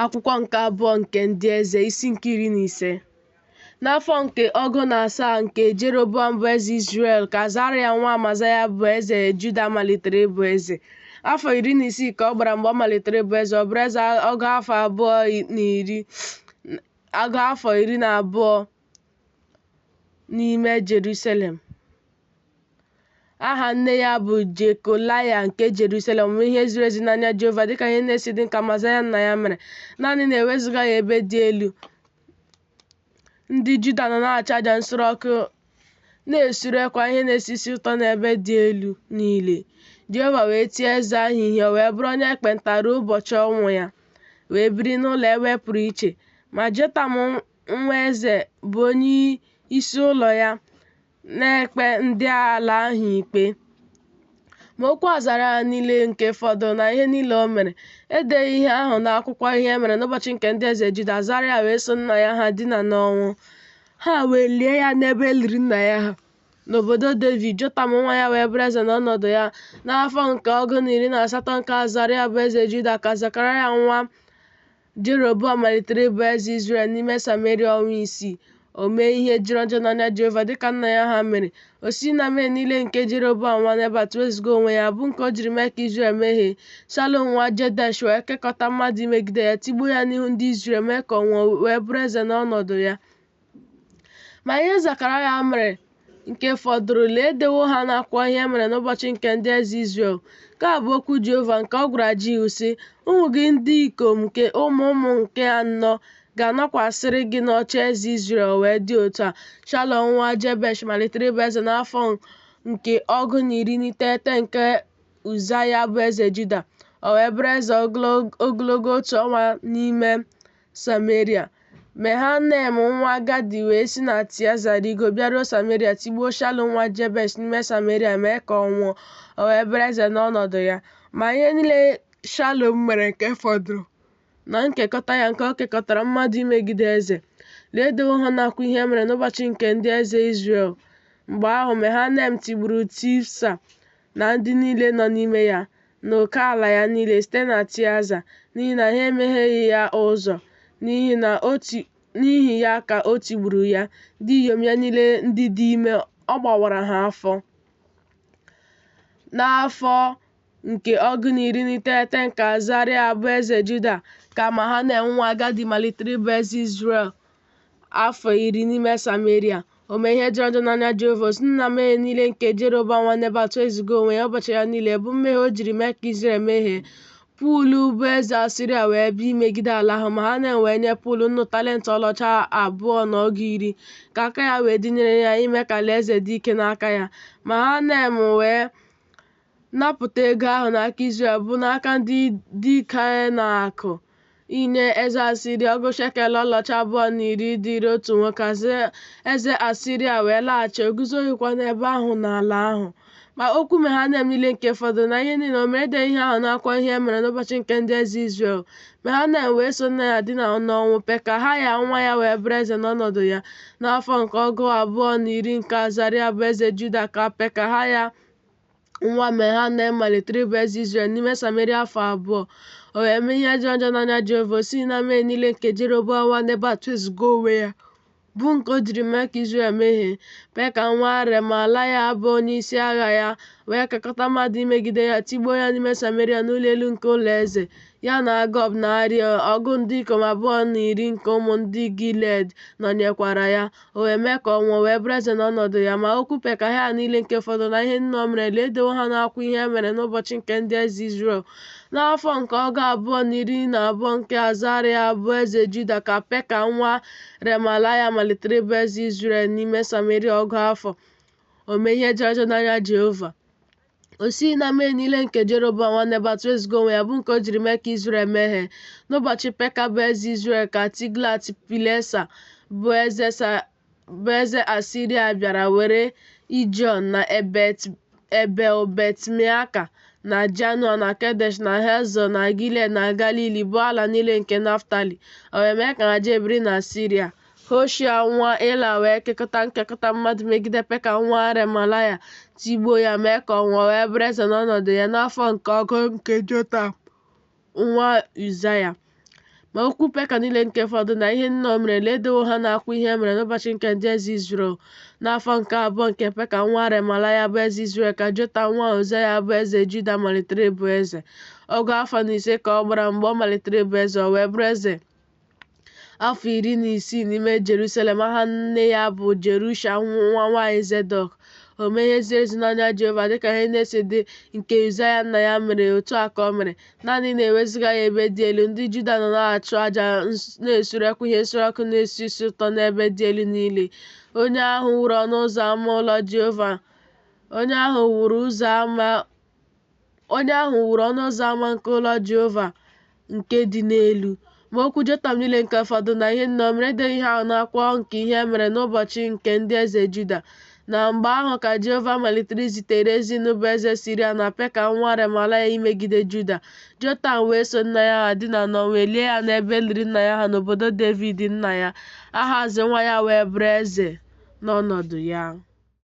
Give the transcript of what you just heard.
Akwụkwọ nke abụọ nke ndị eze isi nke 15. N'afọ nke 7 nke Jeroboam bụ eze Izrel ka Azaraya nwa Amazaya bụ eze Juda malitere ịbụ eze. Afọ 16 ka ọ gbara mgbe ọ malitere ịbụ eze. Ọ bụrụ eze ọgụ afọ 12 n'ime Jerusalem. Aha nne ya bụ Jekolaya nke Jerusalem. Omume ihe ziri ezi n'anya Jehova dịka ihe na-esi dị ka Amazaya nna ya mere. Naanị na-ewezuga ya ebe dị elu. Ndị Juda nọ na-achụ aja nsure ọkụ na-esurekwa ihe na-esi isi ụtọ n'ebe dị elu niile. Jehova wee tie eze ahụ ihe, o wee bụrụ onye ekpenta ruo ụbọchị ọnwụ ya, wee biri n'ụlọ ebe pụrụ iche. Ma Jotam nwa eze bụ onye isi ụlọ ya na-ekpe ndị ala ahụ ikpe. Ma okwu Azaraya niile nke fọdụrụ na ihe niile o mere, edeghị ihe ahụ n'akwụkwọ ihe e mere n'ụbọchị nke ndị eze Juda. Azaraya wee so nna ya ha dina n'ọnwụ. Ha wee lie ya n'ebe e liri nna ya ha n'obodo Devid. Jotam nwa ya wee bụrụ eze n'ọnọdụ ya. N'afọ nke 18 nke Azaraya bụ eze Juda ka Zekaraya nwa Jeroboam malitere ịbụ eze Izrel n'ime Sameria ọnwa 6. O mee ihe jọrọ njọ n'anya Jehova dịka nna ya ha mere. O si na mmehie niile nke Jeroboam nwa Nebat wezuga onwe ya, bụ nke o jiri mee ka Izrel mehie. Shalom nwa Jedesh wee kekọta mmadụ imegide ya, tigbuo ya n'ihu ndị Izrel, mee ka ọ nwụọ, wee bụrụ eze n'ọnọdụ ya. Ma ihe Zekaraya mere nke fọdụrụ, lee, edewo ha n'akwụkwọ ihe e mere n'ụbọchị nke ndị eze Izrel. Nke a bụ okwu Jehova nke ọ gwara Jihu sị, ụmụ gị ndị ikom nke ụmụ nke anọ ga-anọkwasịrị gị n'oche eze Izrel wee dị otu a. Shalom nwa Jebesh malitere ịbụ eze n'afọ nke 19 nke Uzaya bụ eze Juda. O wee bụrụ eze ogologo otu ọnwa n'ime Sameria. Mehanem nwa Gadi wee si na Tịaza rigo bịaruo Sameria, tigbuo Shalom nwa Jebesh n'ime Sameria, mee ka ọ nwụọ. O wee bụrụ eze n'ọnọdụ ya. Ma ihe niile Shalom mere nke fọdụrụ na nkekọta ya nke o kekọtara mmadụ imegide eze, lee, edewo ha n'akwụkwọ ihe e mere n'ụbọchị nke ndị eze Izrel. Mgbe ahụ Mehanem tigburu Tifsa na ndị niile nọ n'ime ya, na oke ala ya niile site na Tịaza, n'ihi na ha emegheghị ya ụzọ. N'ihi ya ka o tigburu ya. Ndị inyom ya niile ndị dị ime ọ gbawara ha afọ. N'afọ nke 19 nke Azaraya bụ eze Juda ka Mehanem nwa Gadi malitere ịbụ eze Izrel afọ 10 n'ime Sameria. O mee ihe jọrọ njọ n'anya Jehova, si na mmehie niile nke Jeroboam nwa Nebat wezuga onwe ya ụbọchị ya niile, bụ mmehie o jiri mee ka Izrel mehie. Pul bụ eze Asiria wee bịa imegide ala ahụ. Mehanem wee nye Pul nnu talenti ọlaọcha 2 na ọgụ 10 ka aka ya wee dịnyere ya ime ka alaeze dị ike n'aka ya. Mehanem wee napụta ego ahụ n'aka Izrel, bụ n'aka ndị dike na akụ, inye eze Asiria ọgụ shekel ọlaọcha 210 dịrị otu nwoke. Eze Asiria wee laghachi, o guzoghịkwa n'ebe ahụ n'ala ahụ. Ma okwu Mehanem niile nke fọdụrụ na ihe niile o mere, edeghị ihe ahụ n'akwụkwọ ihe e mere n'ụbọchị nke ndị eze Izrel. Mehanem wee so nna ya dina n'ọnwụ. Pekahaya nwa ya wee bụrụ eze n'ọnọdụ ya. N'afọ nke 210 nke Azaraya bụ eze Juda ka Pekahaya nwa Mehanem malitere ịbụ eze Izrel n'ime Sameria afọ 2. O wee mee ihe jọrọ njọ n'anya Jehova, o si na mmehie niile nke Jeroboam nwa Nebat wezuga onwe ya, bụ nke o jiri mee ka Izrel mehie. Peka nwa Remalaya bụ onye isi agha ya wee kekọta mmadụ imegide ya, tigbuo ya n'ime Sameria n'ụlọ elu nke ụlọ eze. Ya na Agob na Aria ọgụ ndị ikom 210 nke ụmụ ndị Gilead nọnyekwara ya. O wee mee ka ọ nwụọ, wee bụrụ eze n'ọnọdụ ya. Ma okwu Pekahaya niile nke fọdụrụ na ihe niile o mere, lee, edewo ha n'akwụkwọ ihe e mere n'ụbọchị nke ndị eze Izrel. N'afọ nke 212 nke Azaraya bụ eze Juda ka Peka nwa Remalaya malitere ịbụ eze Izrel n'ime Sameria ọgụ afọ. O mee ihe jọrọ njọ n'anya Jehova. O si na mmehie niile nke Jeroboam nwa Nebat wezuga onwe ya, bụ nke o jiri mee ka Izrel mehie. N'ụbọchị Peka bụ eze Izrel ka Tiglat-Pilesa bụ eze Asiria bịara were Ijon na Ebel-Bet-Maaka na Janoa na Kedesh na Hazọ na Gilead na Galili, bụ ala niile nke Naftali. O wee mee ka ha jee biri na Siria. Hoshea nwa Ela wee nkekọta mmadụ megide Peka nwa Remalaya, tigbuo ya, mee ka ọ nwụọ, wee bụrụ eze n'ọnọdụ ya. N'afọ nke 1 nke Jotam nwa Uzaya. Ma okwu Peka niile nke fọdụrụ na ihe niile o merela edewo ha n'akwụkwọ ihe e mere n'ụbọchị nke ndị eze Izrel. N'afọ nke abụọ nke Peka nwa Remalaya bụ eze Izrel ka Jotam nwa Uzaya bụ eze Juda malitere ịbụ eze. Ọgụ afọ na ise ka ọ gbara mgbe ọ malitere ịbụ eze, o wee bụrụ eze afọ 16 n'ime Jerusalem. Aha nne ya bụ Jerusha nwa nwaanyị Zedọk. O mee ihe ziri ezi n'anya Jehova dịka ihe na-esi dị nke Uzaya nna ya mere, otu a ka o mere. Naanị na-ewezuga ya ebe dị elu, ndị Juda nọ na-achụ aja na-esurekwa ihe nsure ọkụ na-esi isi ụtọ n'ebe dị elu niile. Onye ahụ wuru ọnụ ụzọ ámá ụlọ Jehova, onye ahụ wuru ọnụ ụzọ ámá nke ụlọ Jehova nke dị n'elu. Ma okwu Jotam niile nke fọdụrụ na ihe niile o mere edeghị ihe ahụ n'akwụkwọ nke ihe e mere n'ụbọchị nke ndị eze Juda. Na mgbe ahụ ka Jehova malitere izitere Rezin bụ eze Siria na Peka nwa Remalaya imegide Juda. Jotam wee so nna ya ha dina n'ọnwa, lie ya n'ebe liri nna ya ha n'obodo Devid nna ya. Ahaz nwa ya wee bụrụ eze n'ọnọdụ ya.